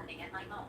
happening at my home.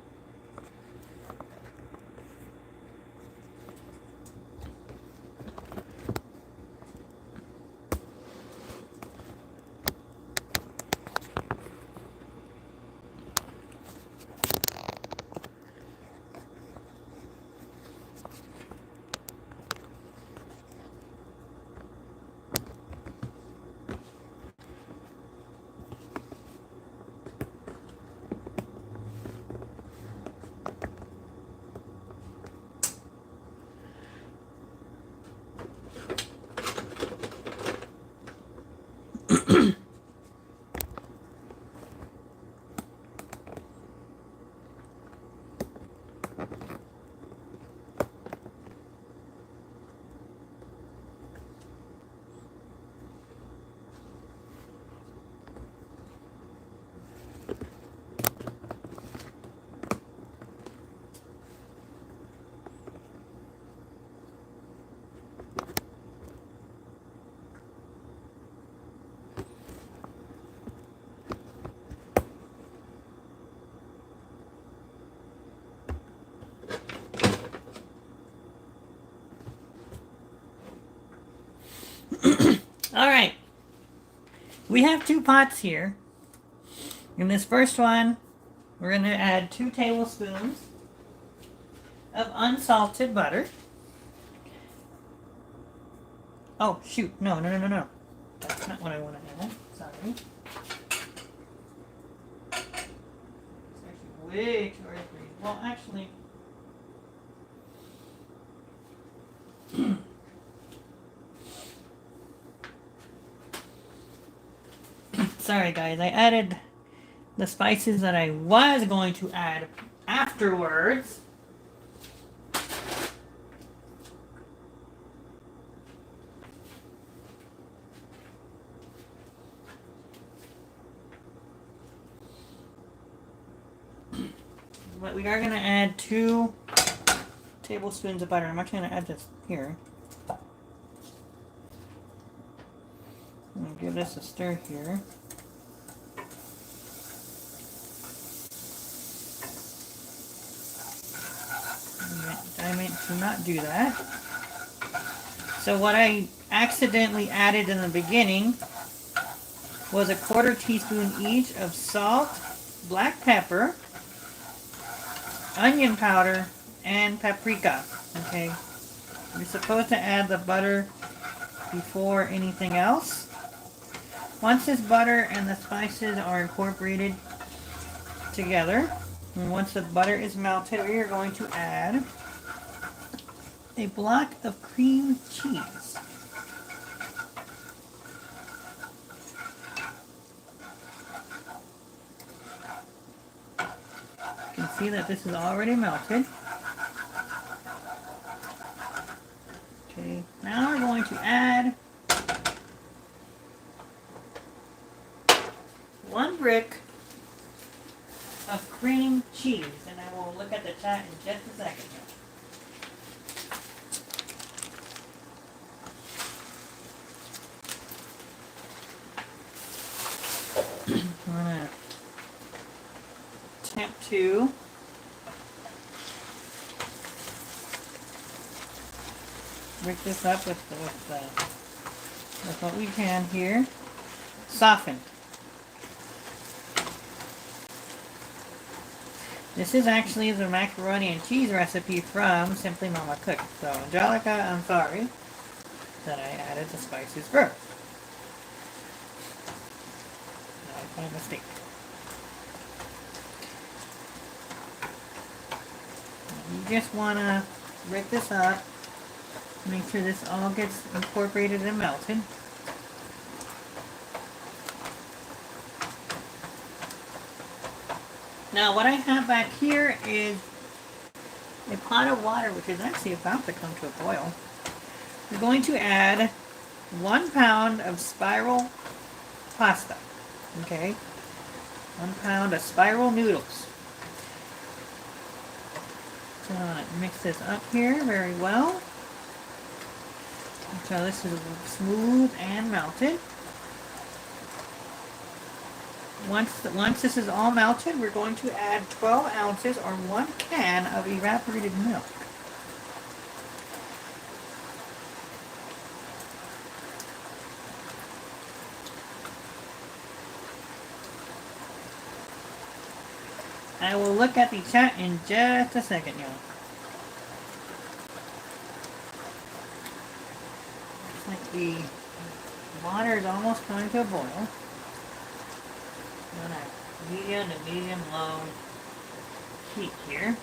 All right. We have 2 pots here. In this first one, we're going to add 2 tablespoons of unsalted butter. Oh, shoot. No. That's not what I want to add. Sorry. It's actually way too early. Well, actually... Sorry, guys. I added the spices that I was going to add afterwards. But we are going to add 2 tablespoons of butter. I'm actually going to add this here. I'm going to give this a stir here. I meant to not do that. So what I accidentally added in the beginning was a 1/4 teaspoon each of salt, black pepper, onion powder, and paprika. Okay, you're supposed to add the butter before anything else. Once this butter and the spices are incorporated together, and once the butter is melted, we are going to add a block of cream cheese. You can see that this is already melted. Okay, now we're going to add 1 brick of cream cheese, and I will look at the chat in just a second. I'm gonna attempt to break this up with what we can here. Soften. This is actually the macaroni and cheese recipe from Simply Mama Cook. So, Angelica, I'm sorry that I added the spices first. That was my mistake. You just want to break this up. Make sure this all gets incorporated and melted. Now what I have back here is a pot of water, which is actually about to come to a boil. We're going to add 1 pound of spiral pasta. Okay? 1 pound of spiral noodles. So mix this up here very well. So this is smooth and melted. Once this is all melted, we're going to add 12 ounces or 1 can of evaporated milk. I will look at the chat in just a second, y'all. Looks like the water is almost coming to a boil. On a medium to medium low heat here.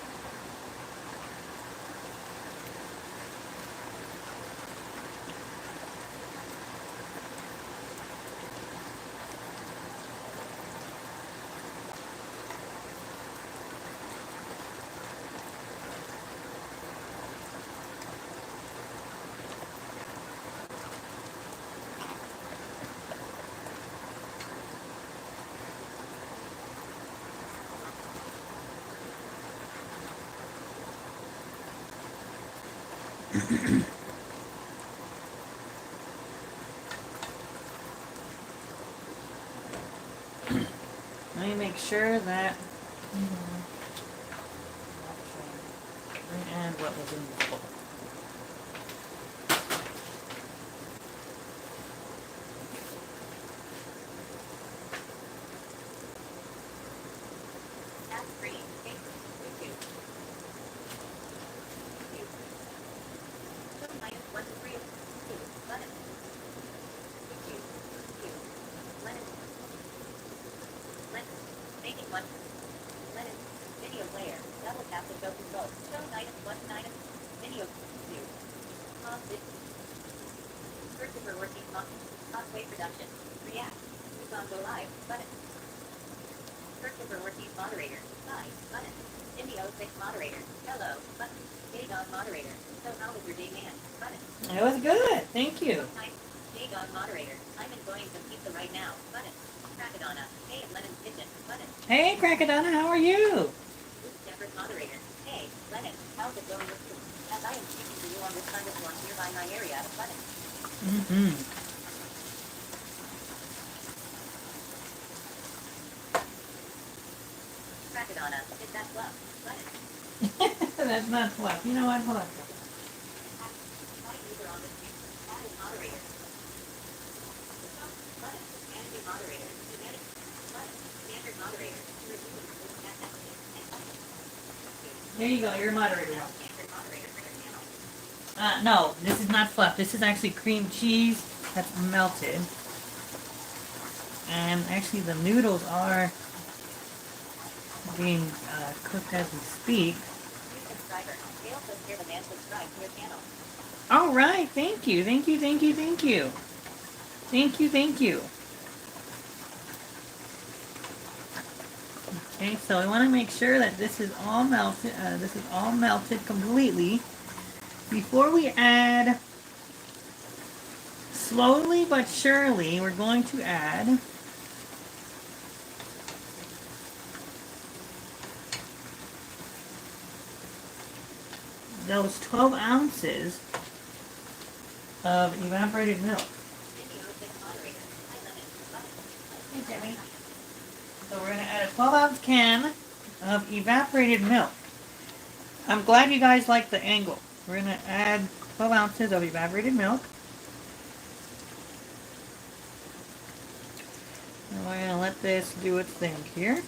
Let me make sure that and what was in the bowl. It was good. Thank you. Hey, Krakadonna, how are you? Mm-hmm. That's not fluff. You know what? Hold on. There you go. You're a moderator now. No, this is not fluff. This is actually cream cheese that's melted. And actually the noodles are being cooked as we speak. All right. Thank you. Thank you. Thank you. Thank you. Thank you. Thank you. Okay, so we want to make sure that this is all melted. This is all melted completely before we add. Slowly but surely, we're going to add those 12 ounces of evaporated milk. Hey, Jimmy. So we're going to add a 12-ounce can of evaporated milk. I'm glad you guys like the angle. We're going to add 12 ounces of evaporated milk. And we're going to let this do its thing here.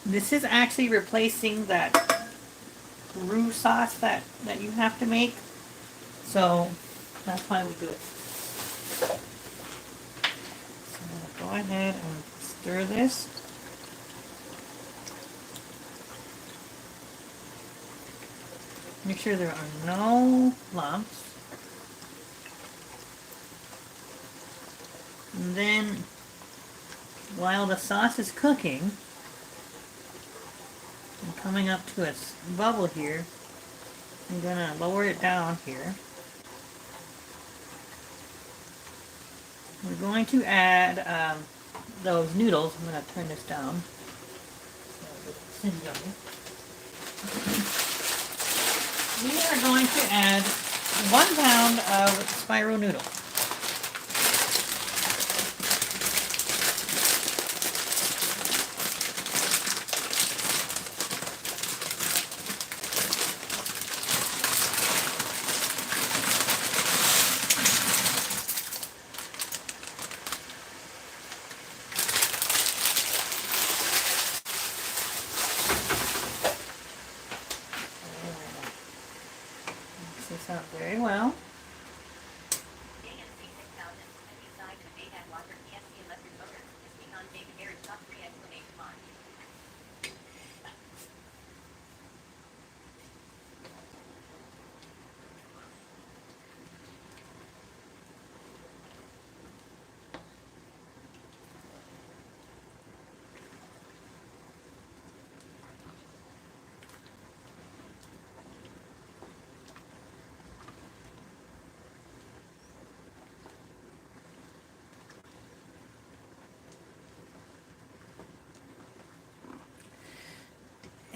This is actually replacing that roux sauce that you have to make. So that's why we do it. So I'm going to go ahead and stir this. Make sure there are no lumps. And then while the sauce is cooking, and coming up to a bubble here, I'm going to lower it down here. We're going to add those noodles. I'm going to turn this down. We are going to add 1 pound of spiral noodle. Mix this up very well.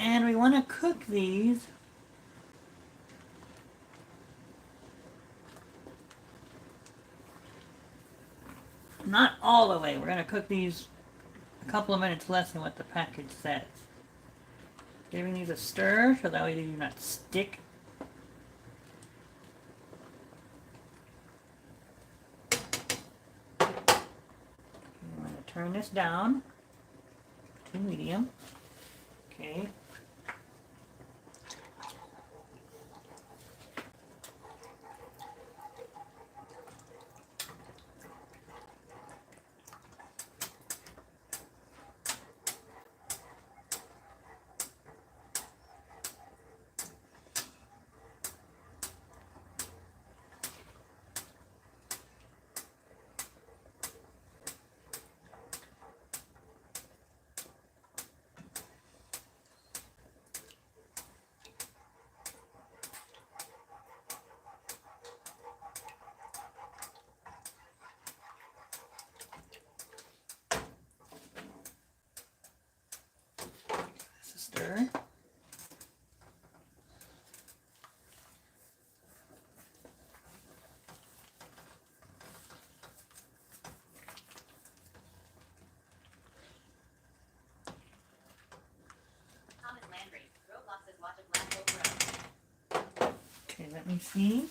And we want to cook these not all the way. We're going to cook these a couple of minutes less than what the package says. Giving these a stir so that way they do not stick. I'm going to turn this down to medium. Okay. Stir. Okay, let me see.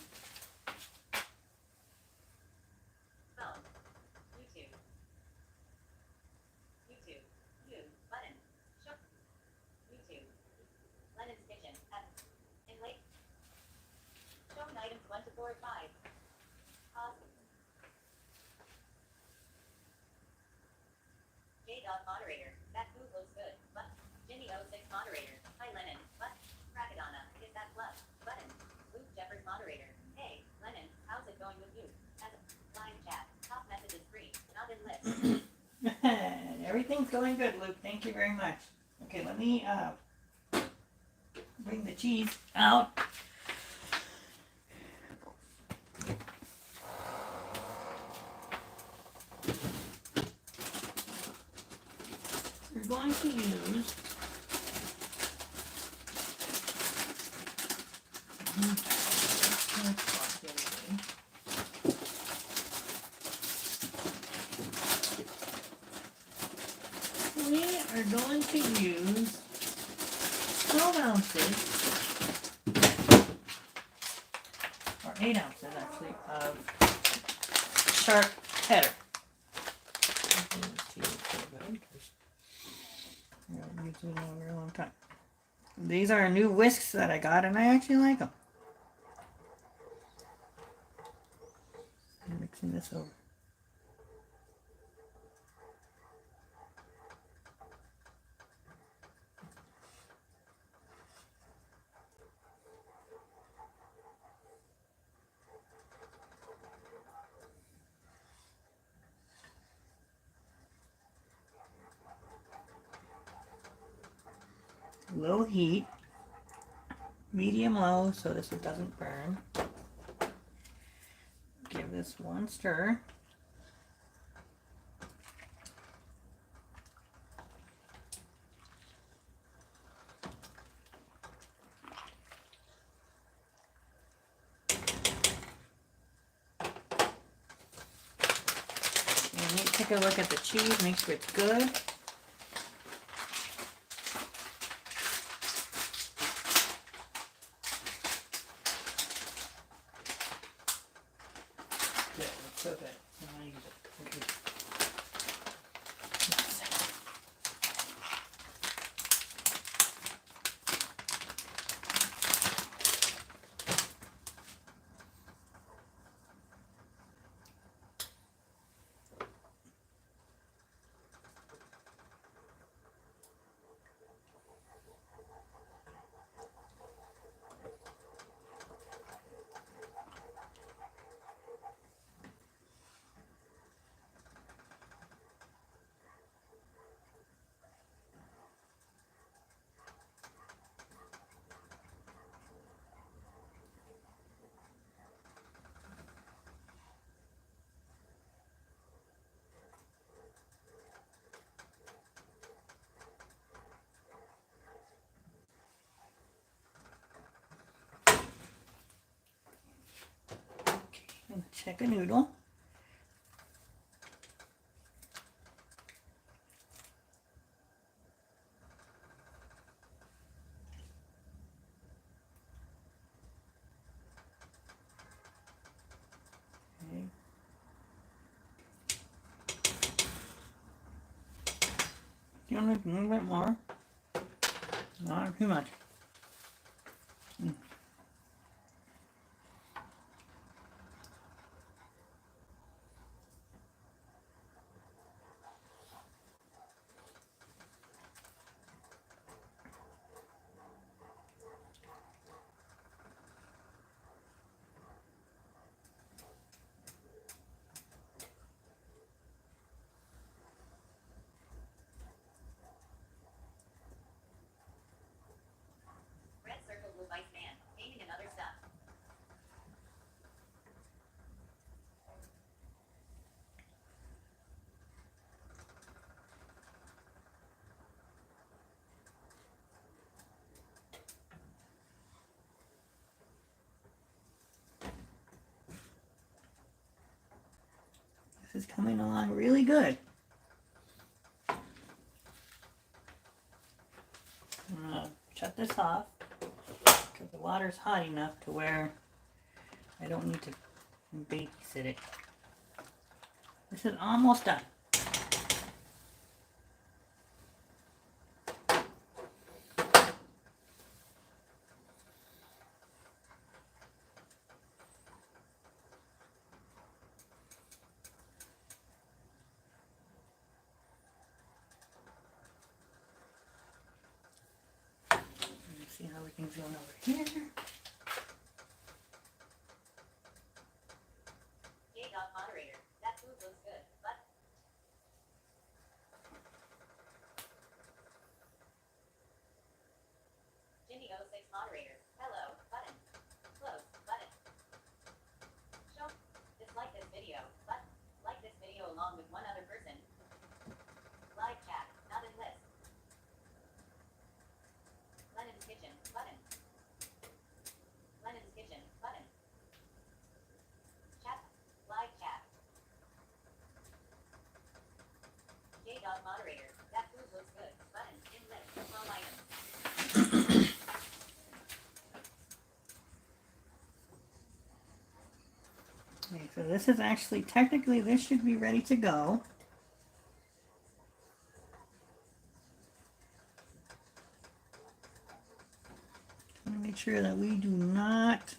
Moderator. That food looks good. But Jimmy 06 moderator. Hi Lennon. But Rakadana. Is that plus? Button. Luke Jeffers moderator. Hey, Lennon, how's it going with you? As live chat. Top messages free. Not in list. Everything's going good, Luke. Thank you very much. Okay, let me bring the cheese out. We're going to use we are going to use 12 ounces or 8 ounces actually of sharp cheddar. Used it a very long time. These are new whisks that I got, and I actually like them. I'm mixing this over. Low heat, medium low, so this doesn't burn. Give this one stir. take a look at the cheese, make sure it's good. Good, that's so good. Now I use it. Okay. And check a noodle. Okay. You want a little bit more? Not too much. Red circle blue ice man. Painting and other stuff. This is coming along really good. I'm gonna shut this off because the water's hot enough to where I don't need to babysit it. This is almost done. Let's see how we can zoom over here. J-Dog moderator. That food looks good, but Jimmy 06 moderator. Hello, button. Close, button. Show. Dislike this video, but like this video along with one other person. Live chat, not in list. Lennon's kitchen, button. Lennon's kitchen, button. Chat, live chat. J-Dog moderator. That food looks good, button, in list, home items. Okay, so this is actually, technically this should be ready to go. I want to make sure that we do not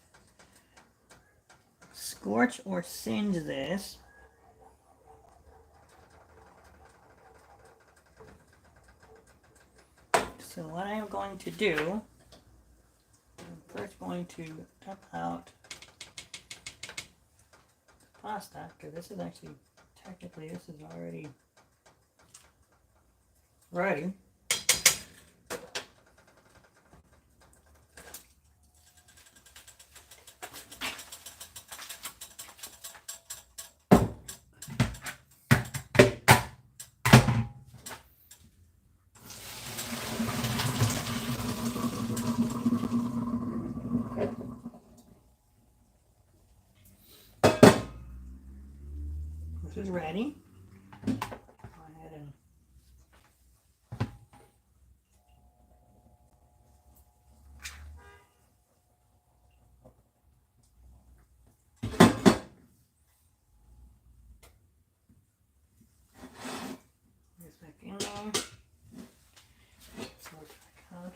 scorch or singe this. So what I am going to do, I'm first going to dump out pasta, because this is actually, technically this is already ready. This is ready.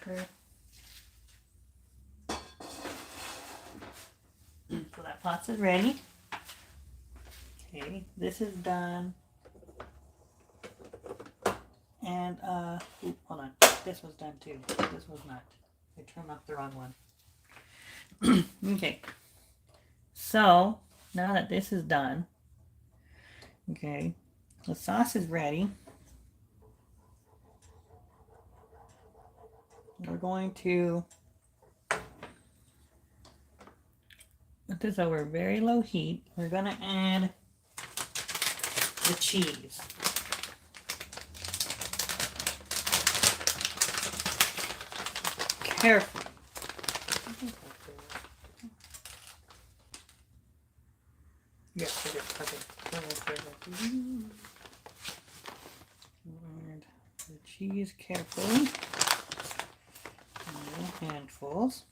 quicker. So that pasta's ready. Okay, this is done. And, hold on. This was done too. This was not. I turned off the wrong one. Okay. So, now that this is done, okay, the sauce is ready. We're going to put this over very low heat. We're going to add the cheese. Careful. Yes, it is. Okay. And the cheese carefully. And handfuls.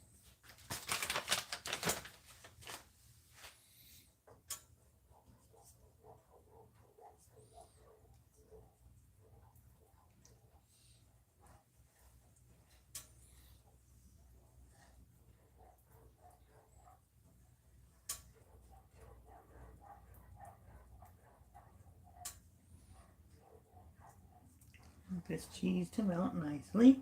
This cheese to melt nicely.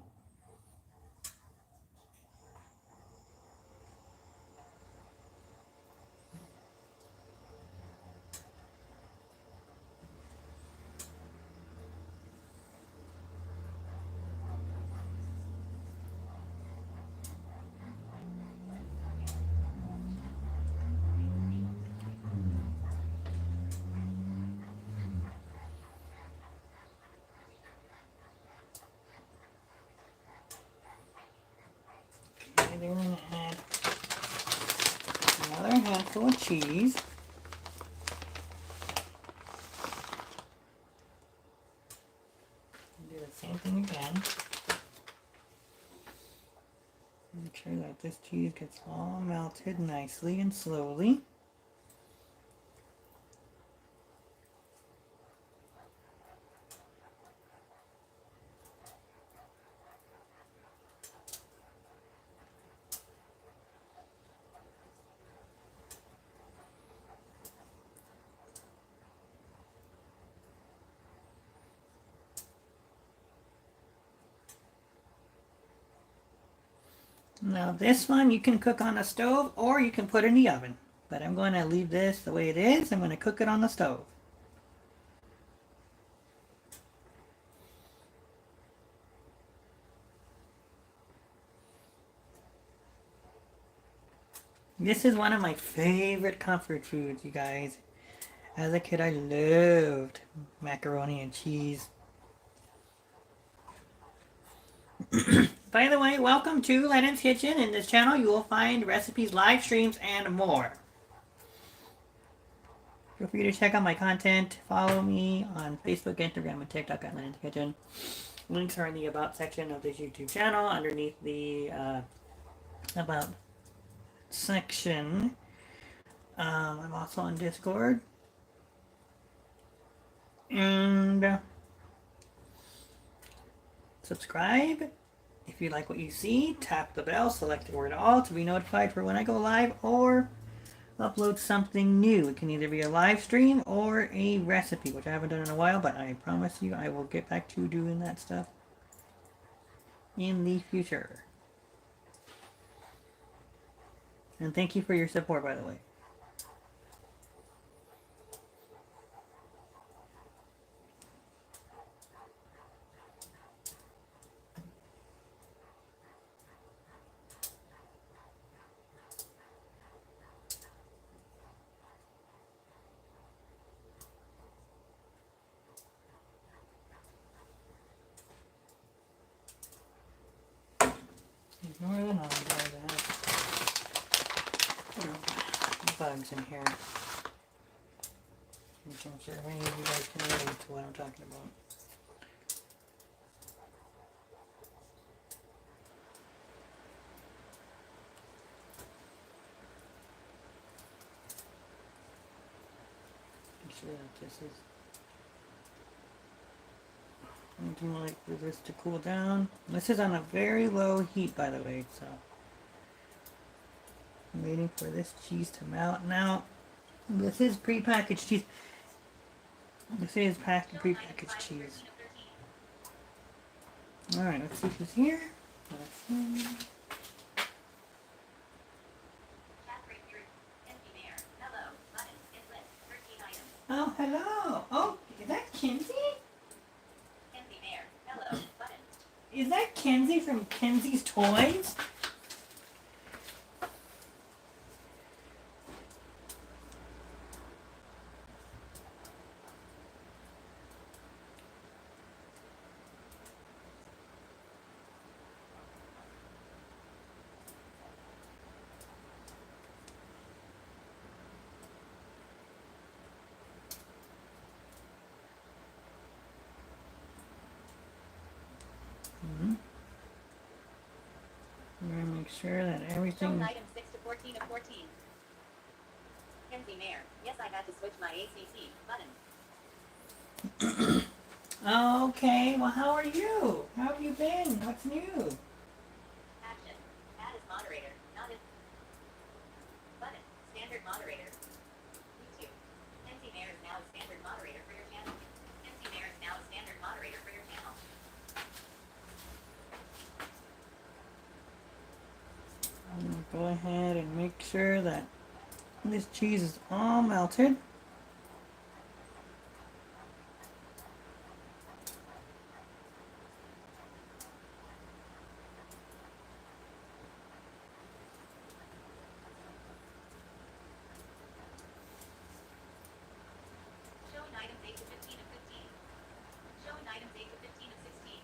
Okay, then we're going to add another handful of cheese. Do the same thing again. Make sure that this cheese gets all melted nicely and slowly. Now this one you can cook on the stove or you can put in the oven. But I'm going to leave this the way it is. I'm going to cook it on the stove. This is one of my favorite comfort foods, you guys. As a kid, I loved macaroni and cheese. By the way, welcome to Lennon's Kitchen. In this channel, you will find recipes, live streams, and more. Feel free to check out my content. Follow me on Facebook, Instagram, and TikTok at Lennon's Kitchen. Links are in the About section of this YouTube channel, underneath the About section. I'm also on Discord. And subscribe if you like what you see. Tap the bell, select the word all to be notified for when I go live or upload something new. It can either be a live stream or a recipe, which I haven't done in a while, but I promise you I will get back to doing that stuff in the future. And thank you for your support, by the way. Ignore the noise, bugs in here. I'm sure many of you guys can relate to what I'm talking about. Make sure that this is I'm going to wait for this to cool down. This is on a very low heat, by the way, so I'm waiting for this cheese to melt. Now, this is prepackaged cheese. This is prepackaged cheese. Alright, let's see who's here. Let's see. Oh, hello. Oh, is that Kenzie? Is that Kenzie from Kenzie's Toys? We're gonna make sure that everything. Shown item 6 to 14 of 14. Kenzie Mayer. Yes, I had to switch my ACC button. Okay, well, how are you? How have you been? What's new? Action. Add as moderator. Not as button. Standard moderator. YouTube. Kenzie Mayer is now a standard moderator for your channel. Kenzie Mayer is now a standard moderator for your channel. I'm gonna go ahead and make sure that this cheese is all melted. Showing items 8 to 15 of 15. Showing items 8 to 15 of 16.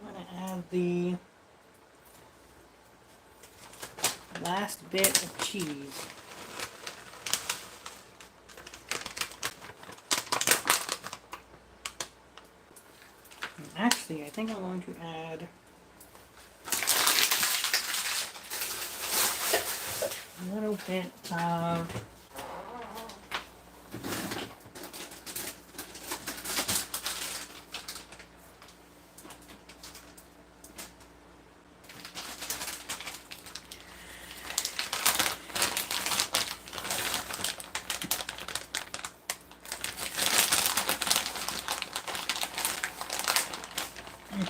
I'm gonna add the last bit of cheese. And actually, I think I'm going to add a little bit of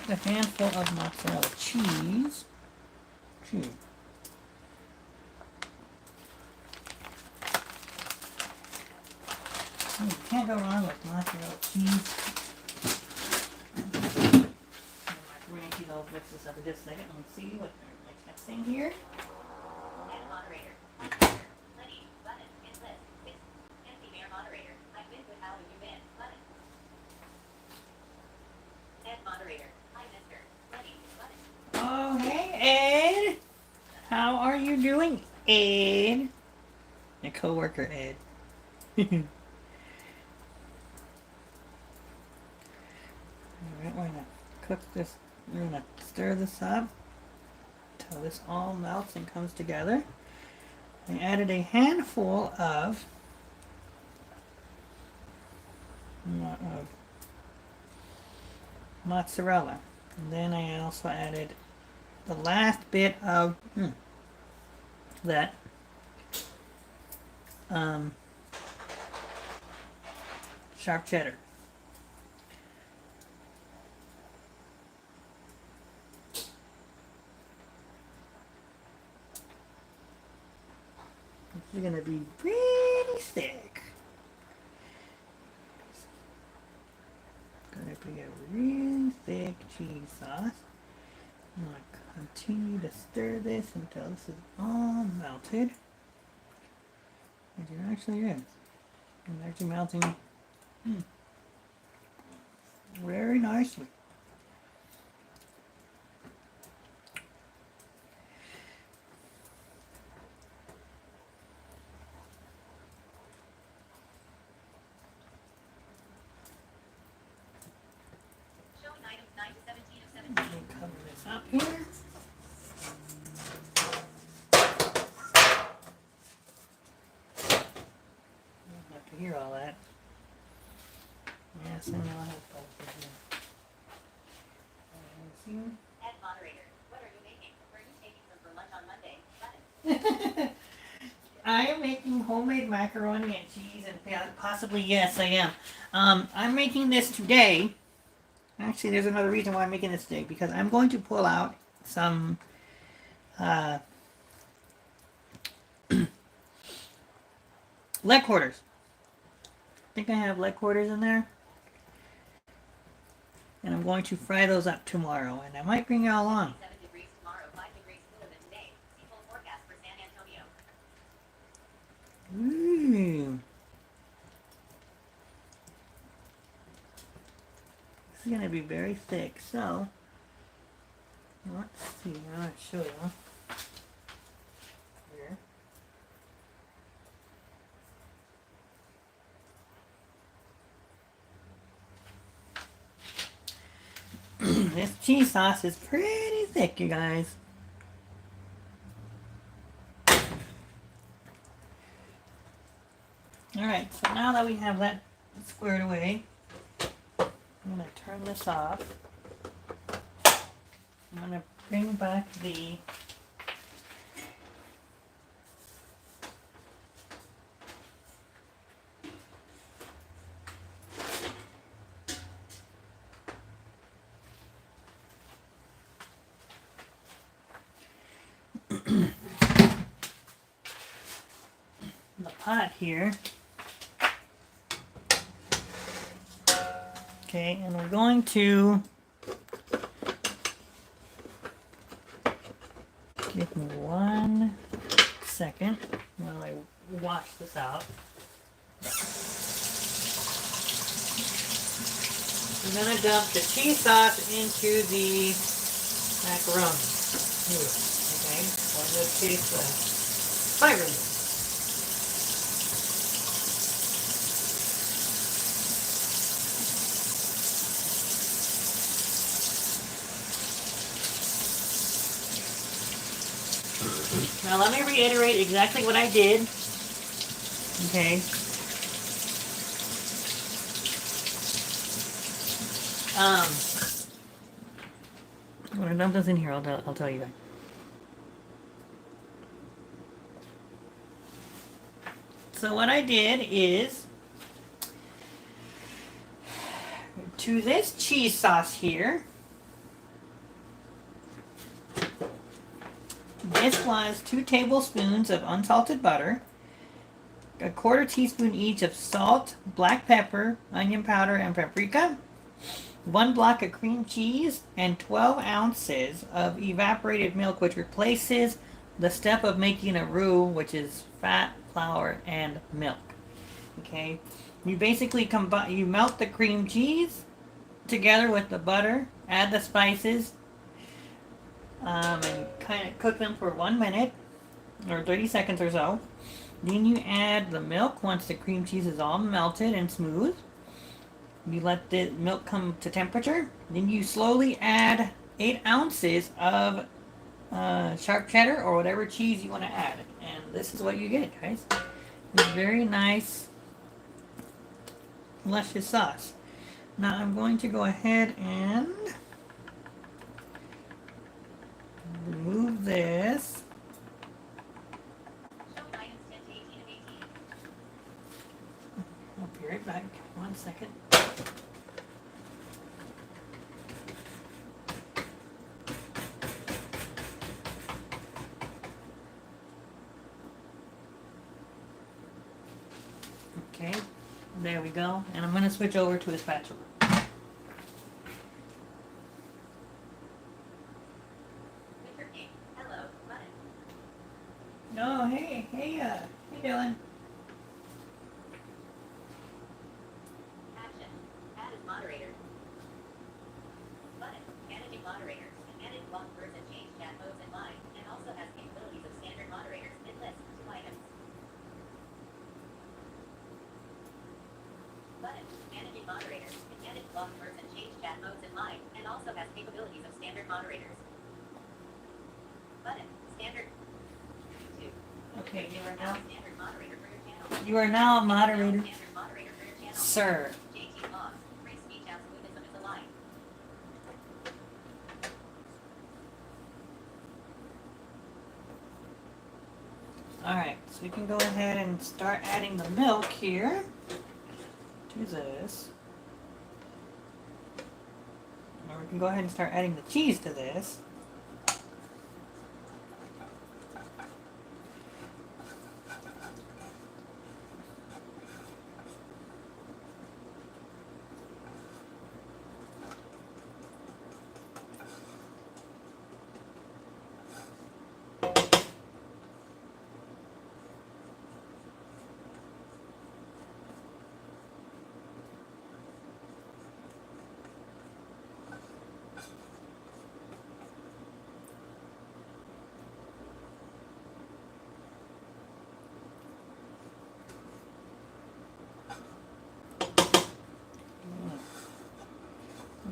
just a handful of mozzarella cheese. Cheese. Oh, you can't go wrong with mozzarella cheese. My macaroni cheese, I'll mix this up in just a second and see what they're mixing here. Add moderator. Lenny. Button. In list. 6. Kenzie Mayer moderator. I've been with how have you been? Button. Add moderator. Hi, Mr. Lenny. Button. Oh, hey, Ed. How are you doing, Ed? My coworker, Ed. Alright, we're gonna cook this. We're gonna stir this up until this all melts and comes together. I added a handful of mozzarella, and then I also added the last bit of that sharp cheddar. This is gonna be pretty thick. It's gonna be a really thick cheese sauce. I'm gonna continue to stir this until this is all melted. It actually is. It's actually melting very nicely. hear all that. Yes, I know I have both of them. Head moderator, what are you making? Were you taking some for lunch on Monday? Button. I am making homemade macaroni and cheese, and possibly, yes, I am. I'm making this today. Actually, there's another reason why I'm making this today, because I'm going to pull out some leg quarters. I think I have leg quarters in there. And I'm going to fry those up tomorrow, and I might bring y'all along. 7 degrees tomorrow, 5 degrees cooler than today. See full forecast for San Antonio. Ooh. This is going to be very thick, so let's see. I'm going to show you. Here. This cheese sauce is pretty thick, you guys. Alright, so now that we have that squared away, I'm going to turn this off. I'm going to bring back the pot here. Okay, and we're going to give me 1 second while I wash this out. I'm going to dump the cheese sauce into the macaroni. Okay, or in this case, the fiber. Now let me reiterate exactly what I did. Okay. When I dump this in here, I'll tell you guys. So what I did is, to this cheese sauce here, this was 2 tablespoons of unsalted butter, 1/4 teaspoon each of salt, black pepper, onion powder, and paprika, 1 block of cream cheese, and 12 ounces of evaporated milk, which replaces the step of making a roux, which is fat, flour, and milk. Okay, you basically you melt the cream cheese together with the butter, add the spices, and kind of cook them for 1 minute or 30 seconds or so. Then you add the milk once the cream cheese is all melted and smooth. You let the milk come to temperature. Then you slowly add 8 ounces of sharp cheddar or whatever cheese you want to add. And this is what you get, guys. It's very nice, luscious sauce. Now I'm going to go ahead and remove this. Show items 10 to 18 of 18. I'll be right back. 1 second. Okay, there we go. And I'm going to switch over to a spatula. Hello, button. Oh, hey, how you doing? Action. Add as moderator. Button. Managing moderators. Manage one person change chat modes in line, and also has capabilities of standard moderators. Mid list. 2 items. Button. Managing moderators. Manage one person change chat modes in line, and also has capabilities of standard moderators. Button. Standard. 2. Okay, You are now a standard moderator for your channel. You are now a moderator. Standard Sir. JT Moss, free speech as Buddhism is a lie. Alright, so we can go ahead and start adding the milk here to this. Or we can go ahead and start adding the cheese to this.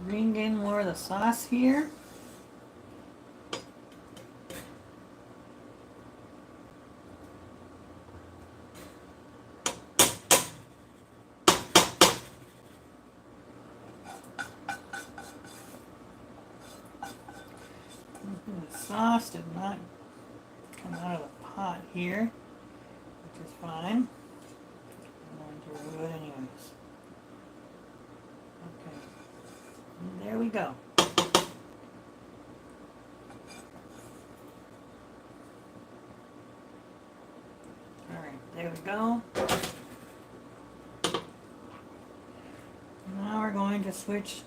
Bring in more of the sauce here. The sauce did not come out of the pot here, which is fine. I'm going to remove it anyways. Okay. And there we go. Alright, there we go. Now we're going to switch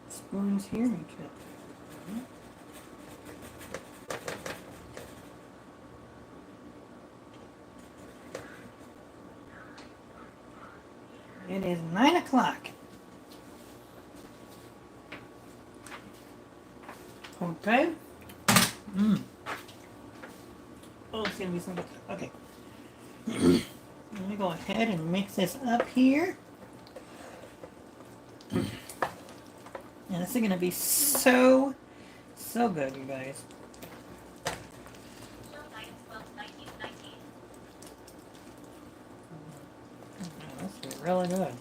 spoons here. It is 9 o'clock. Okay. Oh, it's gonna be some good stuff. Okay. Let me go ahead and mix this up here. And this is gonna be so good, you guys. This is really good.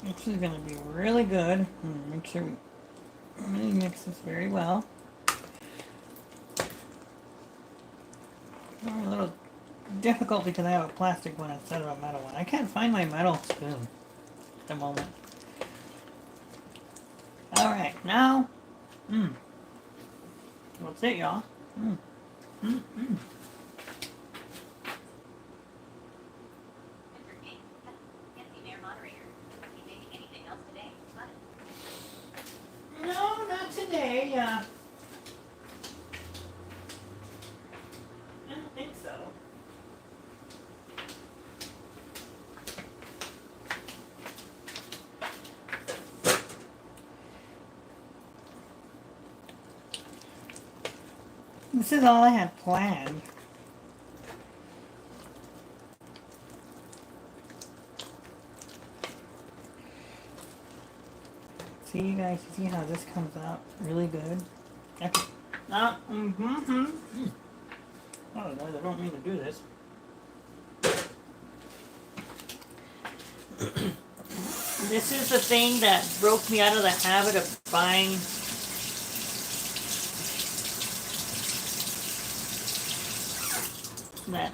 This is going to be really good. Make sure we really mix this very well. A little difficult because I have a plastic one instead of a metal one. I can't find my metal spoon at the moment. Alright, now, that's it, y'all. No, not today. I don't think so. This is all I had planned. See, you guys, see how this comes out really good? Okay. Oh, guys, I don't mean to do this. This is the thing that broke me out of the habit of buying that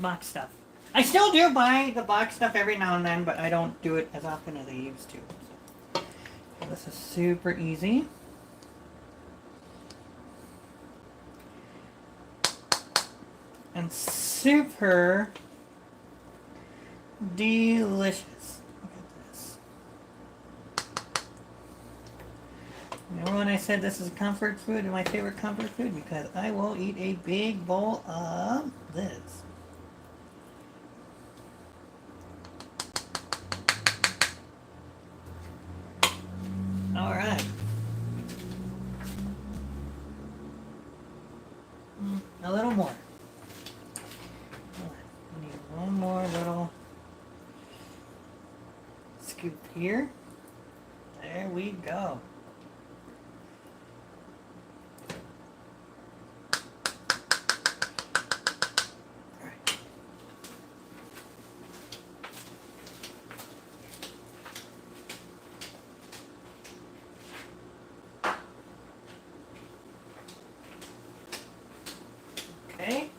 box stuff. I still do buy the box stuff every now and then, but I don't do it as often as I used to. So this is super easy. And super delicious. Look at this. Remember when I said this is comfort food, my favorite comfort food? Because I will eat a big bowl of this. Alright. A little more. I need one more little scoop. here. There we go. Okay.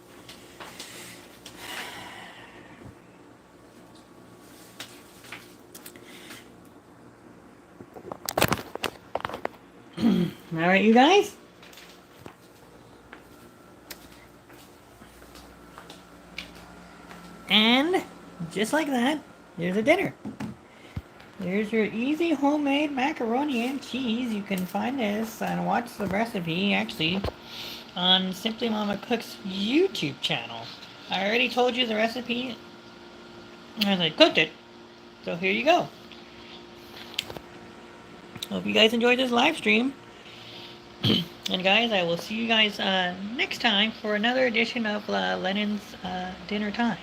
All right, you guys. And just like that, there's a dinner. There's your easy homemade macaroni and cheese. You can find this and watch the recipe actually on Simply Mama Cooks YouTube channel. I already told you the recipe as I cooked it. So here you go. Hope you guys enjoyed this live stream. And guys, I will see you guys next time for another edition of Lennon's Dinner Time.